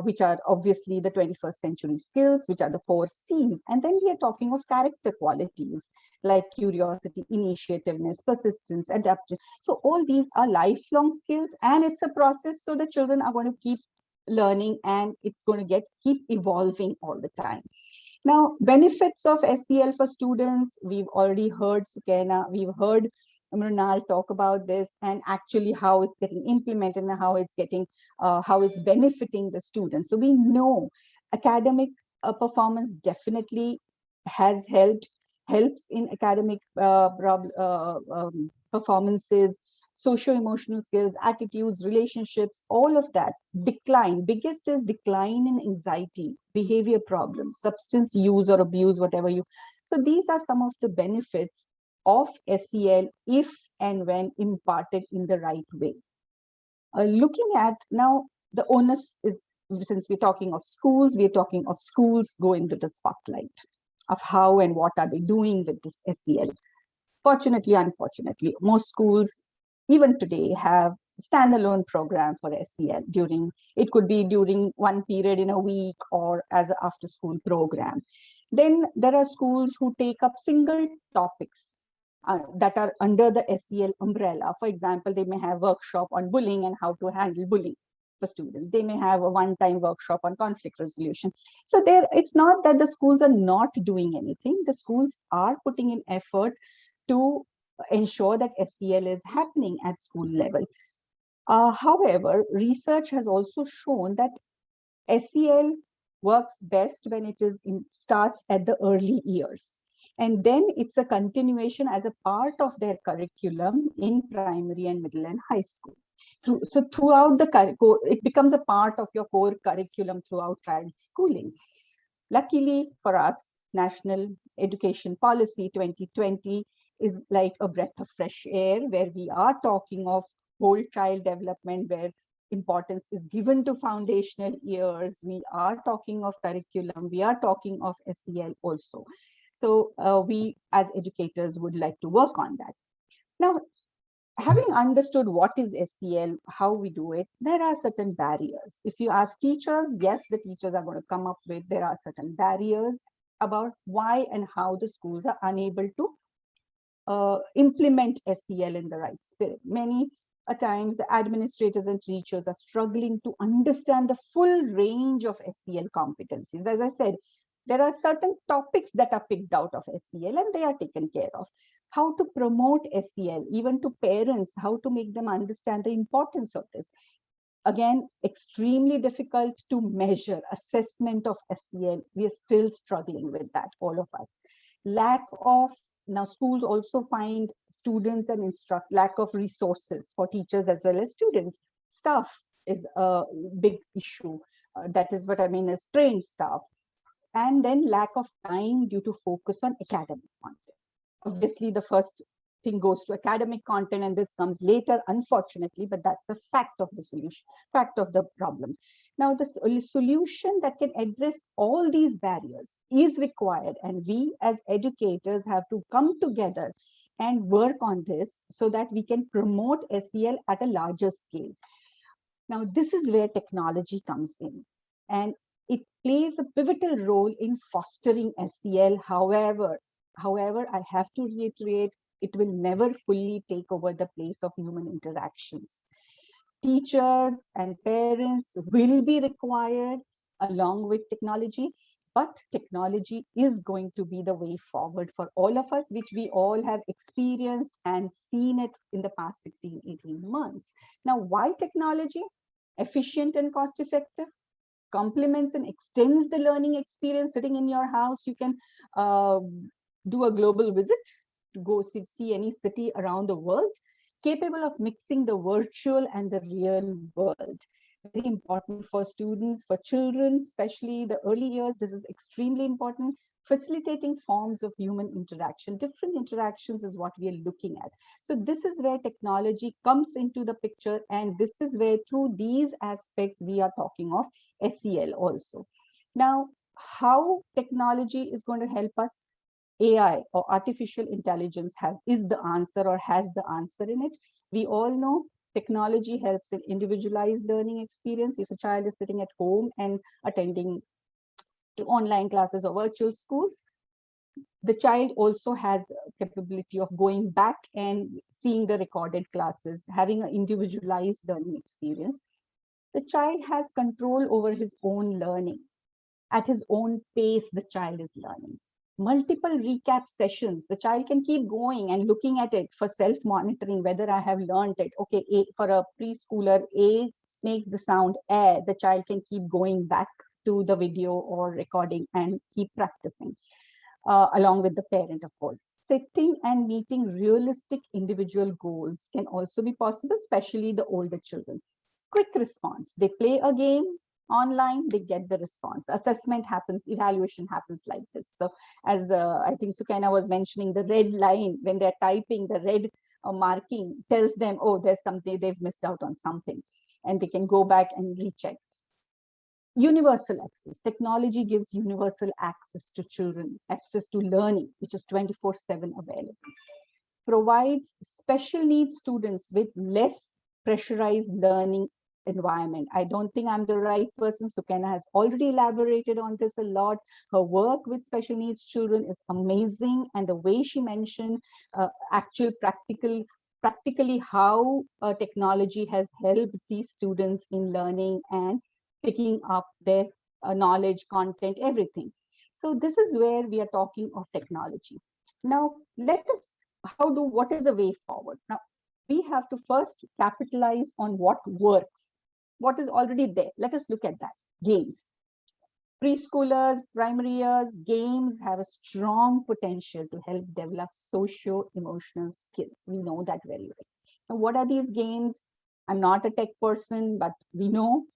which are obviously the 21st century skills, which are the 4 C's. And then we are talking of character qualities like curiosity, initiativeness, persistence, adaptation. So all these are lifelong skills, and it's a process. So the children are going to keep learning, and it's going to keep evolving all the time. Now, benefits of SEL for students, we've already heard Sukaina, we've heard Mrunal talk about this, and actually how it's getting implemented and how it's getting, how it's benefiting the students. So we know academic performance definitely has helps in academic performances, socio-emotional skills, attitudes, relationships, all of that. Decline, biggest is decline in anxiety, behavior problems, substance use or abuse, whatever you. So these are some of the benefits of SEL if and when imparted in the right way. Looking at now, the onus is, since we're talking of schools, we're talking of schools go into the spotlight of how and what are they doing with this SEL. Fortunately, unfortunately, most schools even today have standalone program for SEL it could be during one period in a week or as an after school program. Then there are schools who take up single topics that are under the SEL umbrella. For example, they may have workshop on bullying and how to handle bullying for students. They may have a one-time workshop on conflict resolution. So it's not that the schools are not doing anything. The schools are putting in effort to ensure that SEL is happening at school level. However, research has also shown that SEL works best when it starts at the early years. And then it's a continuation as a part of their curriculum in primary and middle and high school. So throughout it becomes a part of your core curriculum throughout child schooling. Luckily for us, National Education Policy 2020 is like a breath of fresh air, where we are talking of whole child development, where importance is given to foundational years. We are talking of curriculum. We are talking of SEL also. So we as educators would like to work on that. Now, having understood what is SEL, how we do it, there are certain barriers. If you ask teachers, yes, the teachers are going to come up with, there are certain barriers about why and how the schools are unable to implement SEL in the right spirit. Many a times the administrators and teachers are struggling to understand the full range of SEL competencies. As I said, there are certain topics that are picked out of SEL and they are taken care of. How to promote SEL, even to parents, how to make them understand the importance of this. Again, extremely difficult to measure. Assessment of SEL, we are still struggling with that, all of us. Lack of, now schools also find students and lack of resources for teachers as well as students. Staff is a big issue. That is what I mean as trained staff. And then lack of time due to focus on academic content. Obviously, the first thing goes to academic content, and this comes later, unfortunately, but that's a fact of the solution, fact of the problem. Now, the solution that can address all these barriers is required, and we as educators have to come together and work on this so that we can promote SEL at a larger scale. Now, this is where technology comes in, and it plays a pivotal role in fostering SEL. However, I have to reiterate, it will never fully take over the place of human interactions. Teachers and parents will be required along with technology, but technology is going to be the way forward for all of us, which we all have experienced and seen it in the past 16, 18 months. Now, why technology? Efficient and cost effective, complements and extends the learning experience. Sitting in your house, you can do a global visit to go see any city around the world, capable of mixing the virtual and the real world. Very important for students, for children, especially the early years. This is extremely important. Facilitating forms of human interaction. Different interactions is what we are looking at. So this is where technology comes into the picture, and this is where through these aspects we are talking of SEL also. Now, how technology is going to help us? AI or artificial intelligence is the answer or has the answer in it. We all know technology helps in individualized learning experience. If a child is sitting at home and attending to online classes or virtual schools, the child also has the capability of going back and seeing the recorded classes, having an individualized learning experience. The child has control over his own learning. At his own pace, the child is learning. Multiple recap sessions, the child can keep going and looking at it for self-monitoring, whether I have learned it. Okay, for a preschooler, A makes the sound A, the child can keep going back to the video or recording and keep practicing, along with the parent, of course. Setting and meeting realistic individual goals can also be possible, especially the older children. Quick response, they play a game, online, they get the response. The assessment happens, evaluation happens like this. So as I think Sukaina was mentioning, the red line, when they're typing, the red marking tells them, oh, there's something, they've missed out on something, and they can go back and recheck. Universal access. Technology gives universal access to children, access to learning, which is 24/7 available. Provides special needs students with less pressurized learning environment. I don't think I'm the right person. Sukaina has already elaborated on this a lot. Her work with special needs children is amazing, and the way she mentioned practically how technology has helped these students in learning and picking up their knowledge, content, everything. So this is where we are talking of technology. Now, what is the way forward? Now, we have to first capitalize on what works, what is already there. Let us look at that. Games. Preschoolers, primary years, games have a strong potential to help develop socio-emotional skills. We know that very well. Now, what are these games? I'm not a tech person, but we know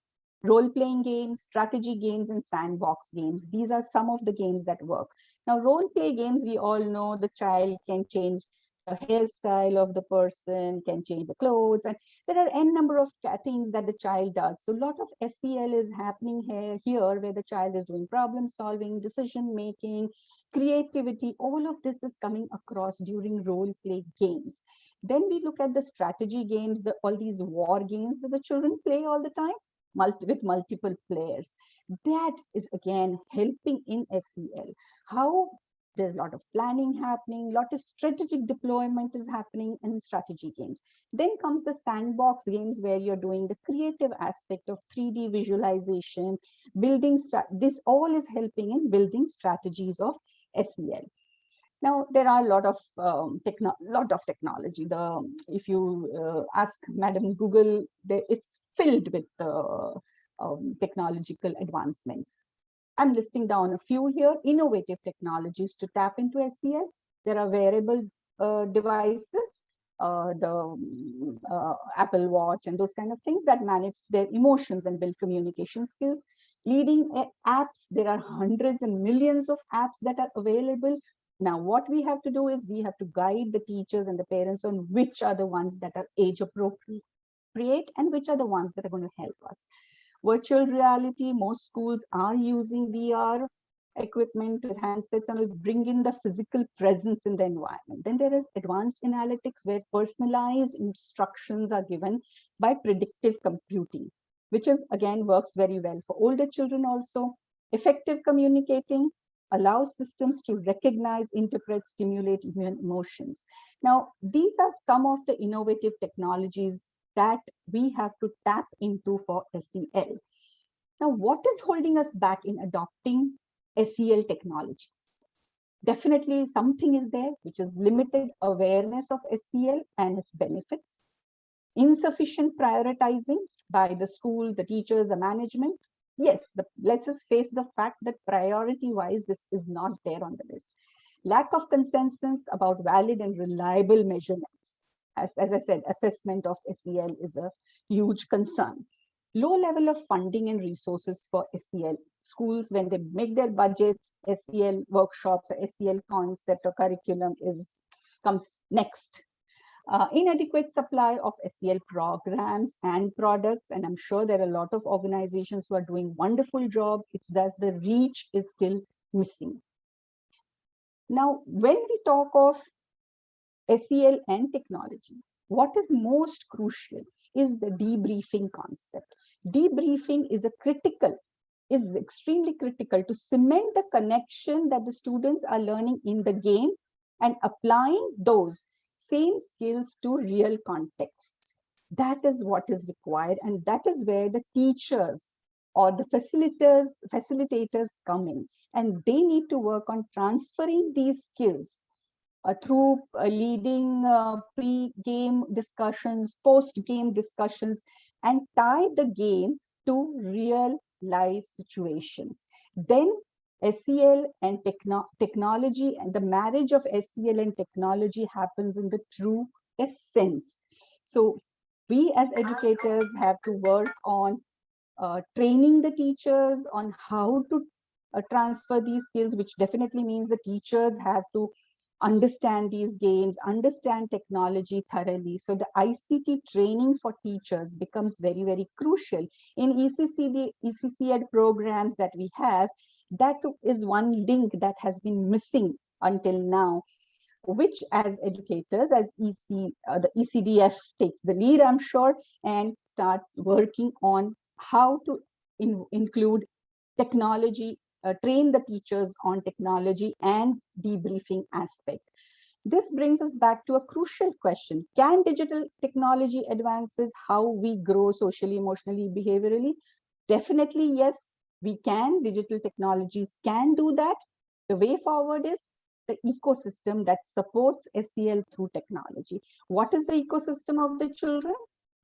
role-playing games, strategy games, and sandbox games. These are some of the games that work. Now, role-play games, we all know the child can change the hairstyle of the person, can change the clothes, and there are n number of things that the child does. So a lot of SEL is happening here where the child is doing problem solving, decision making, creativity. All of this is coming across during role-play games. Then we look at the strategy games, all these war games that the children play all the time, with multiple players. That is again helping in SEL. How there's a lot of planning happening, a lot of strategic deployment is happening in strategy games. Then comes the sandbox games where you're doing the creative aspect of 3D visualization, building. This all is helping in building strategies of SEL. Now, there are a lot of technology. If you ask Madam Google, it's filled with technological advancements. I'm listing down a few here. Innovative technologies to tap into SEL. There are wearable devices, the Apple Watch and those kind of things that manage their emotions and build communication skills. Leading apps, there are hundreds and millions of apps that are available. Now, what we have to do is we have to guide the teachers and the parents on which are the ones that are age appropriate and which are the ones that are going to help us. Virtual reality, most schools are using VR equipment with handsets and will bring in the physical presence in the environment. Then there is advanced analytics where personalized instructions are given by predictive computing, which is again works very well for older children also. Effective communicating allows systems to recognize, interpret, stimulate emotions. Now, these are some of the innovative technologies that we have to tap into for SEL. Now, what is holding us back in adopting SEL technologies? Definitely something is there, which is limited awareness of SEL and its benefits, insufficient prioritizing by the school, the teachers, the management. Yes, let's just face the fact that priority-wise, this is not there on the list. Lack of consensus about valid and reliable measurements. As I said, assessment of SEL is a huge concern. Low level of funding and resources for SEL. Schools, when they make their budgets, SEL workshops, SEL concept or curriculum comes next. Inadequate supply of SEL programs and products, and I'm sure there are a lot of organizations who are doing wonderful job. It's just the reach is still missing. Now, when we talk of SEL and technology, what is most crucial is the debriefing concept. Debriefing is extremely critical to cement the connection that the students are learning in the game and applying those same skills to real contexts. That is what is required, and that is where the teachers or the facilitators come in, and they need to work on transferring these skills through leading pre-game discussions, post-game discussions, and tie the game to real life situations. Then SEL and technology, and the marriage of SEL and technology happens in the true essence. So we as educators have to work on training the teachers on how to transfer these skills, which definitely means the teachers have to understand these games, understand technology thoroughly. So the ICT training for teachers becomes very, very crucial. In ECC programs that we have, that is one link that has been missing until now, which as educators, as the ECDF takes the lead, I'm sure, and starts working on how to include technology, train the teachers on technology and debriefing aspect. This brings us back to a crucial question. Can digital technology advances how we grow socially, emotionally, behaviorally? Definitely, yes, we can. Digital technologies can do that. The way forward is the ecosystem that supports SEL through technology. What is the ecosystem of the children?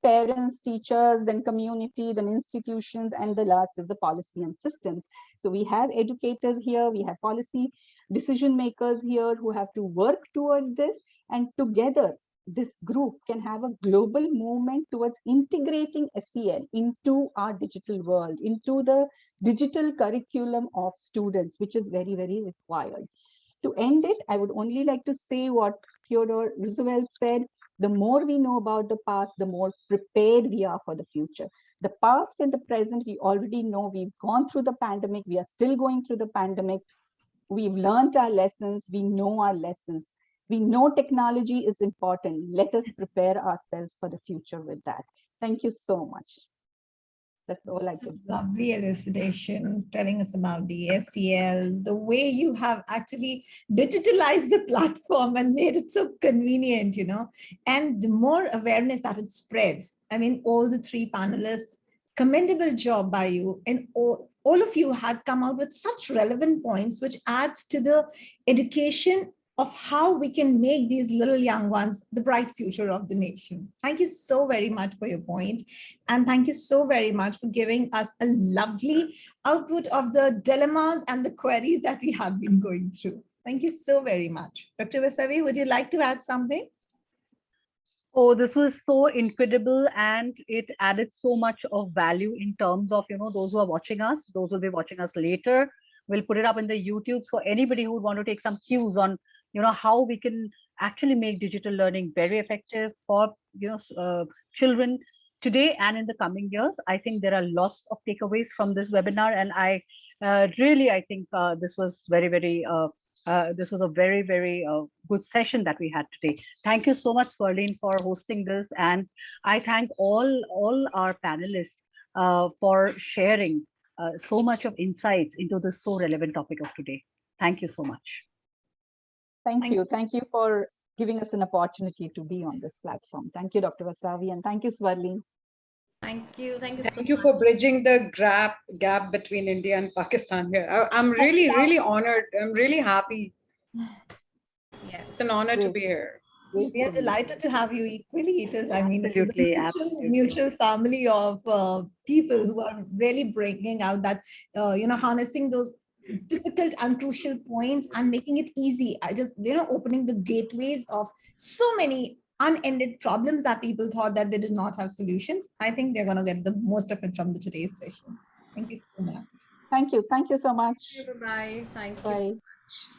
Parents, teachers, then community, then institutions, and the last is the policy and systems. So we have educators here, we have policy decision makers here who have to work towards this, and together this group can have a global movement towards integrating SEL into our digital world, into the digital curriculum of students, which is very, very required. To end it, I would only like to say what Theodore Roosevelt said: the more we know about the past, the more prepared we are for the future. The past and the present, we already know. We've gone through the pandemic. We are still going through the pandemic. We've learned our lessons. We know our lessons. We know technology is important. Let us prepare ourselves for the future with that. Thank you so much. That's all I could. Lovely elucidation, telling us about the SEL, the way you have actually digitalized the platform and made it so convenient, and the more awareness that it spreads. I mean, all the three panelists, commendable job by you. And all of you had come out with such relevant points, which adds to the education of how we can make these little young ones the bright future of the nation. Thank you so very much for your points. And thank you so very much for giving us a lovely output of the dilemmas and the queries that we have been going through. Thank you so very much. Dr. Vasavi, would you like to add something? Oh, this was so incredible, and it added so much of value in terms of, those who are watching us, those who will be watching us later. We'll put it up in the YouTube for anybody who would want to take some cues on how we can actually make digital learning very effective for children, today and in the coming years. I think there are lots of takeaways from this webinar, and I think this was this was a very good session that we had today. Thank you so much, Swarleen, for hosting this, and I thank all our panelists for sharing so much of insights into this so relevant topic of today. Thank you so much. Thank you. Thank you for giving us an opportunity to be on this platform. Thank you, Dr. Vasavi, and thank you, Swarleen. Thank you. Thank you so Thank you much. for bridging the gap between India and Pakistan here. I'm really honored. I'm really happy. Yes. It's an honor to be here. We are delighted to have you equally. It is, I mean, it is Absolutely, a absolutely. mutual family of people who are really bringing out that, harnessing those difficult and crucial points and making it easy. I just, opening the gateways of so many unended problems that people thought that they did not have solutions. I think they're going to get the most of it from today's session. Thank you so much. Thank you. Thank you so much. Bye-bye. Thank you Bye. so much.